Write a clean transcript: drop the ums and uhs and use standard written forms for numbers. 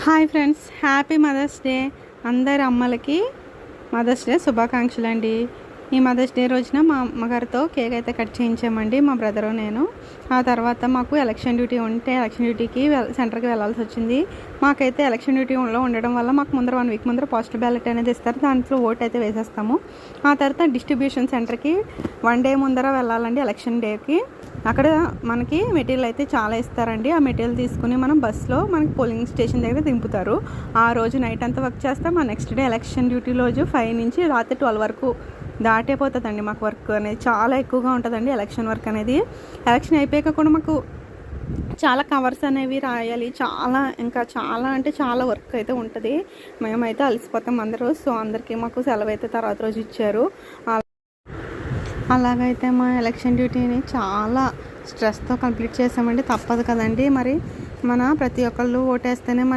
Hi friends, happy mother's day. అందరి అమ్మలకి mothers day శుభాకాంక్షలు అండి. ఈ మదర్స్ డే రోజున మా అమ్మగారితో కేక్ అయితే కట్ చేయించామండి, మా బ్రదరు నేను. ఆ తర్వాత మాకు ఎలక్షన్ డ్యూటీ ఉంటే ఎలక్షన్ డ్యూటీకి సెంటర్కి వెళ్ళాల్సి వచ్చింది. మాకైతే ఎలక్షన్ డ్యూటీలో ఉండడం వల్ల మాకు ముందర 1 వీక్ ముందర పోస్టల్ బ్యాలెట్ అనేది ఇస్తారు, దాంట్లో ఓట్ అయితే వేసేస్తాము. ఆ తర్వాత డిస్ట్రిబ్యూషన్ సెంటర్కి 1 డే ముందర వెళ్ళాలండి ఎలక్షన్ డేకి. అక్కడ మనకి మెటీరియల్ అయితే చాలా ఇస్తారండి. ఆ మెటీరియల్ తీసుకుని మనం బస్సులో మనకి పోలింగ్ స్టేషన్ దగ్గర దింపుతారు. ఆ రోజు నైట్ అంతా వర్క్ చేస్తాం. ఆ నెక్స్ట్ డే ఎలక్షన్ డ్యూటీ రోజు 5 నుంచి రాత్రి 12 వరకు దాటైపోతుందండి. మాకు వర్క్ అనేది చాలా ఎక్కువగా ఉంటుందండి. ఎలక్షన్ వర్క్ అనేది ఎలక్షన్ అయిపోయాక కూడా మాకు చాలా కవర్స్ అనేవి రాయాలి. ఇంకా చాలా అంటే చాలా వర్క్ అయితే ఉంటుంది. మేమైతే అలసిపోతాం అందరూ. సో అందరికీ మాకు సెలవు అయితే తర్వాత రోజు ఇచ్చారు. అలాగైతే మా ఎలక్షన్ డ్యూటీని చాలా స్ట్రెస్తో కంప్లీట్ చేసామండి. తప్పదు కదండి, మరి ప్రతి ఒక్కళ్ళు ఓటేస్తేనే మనకి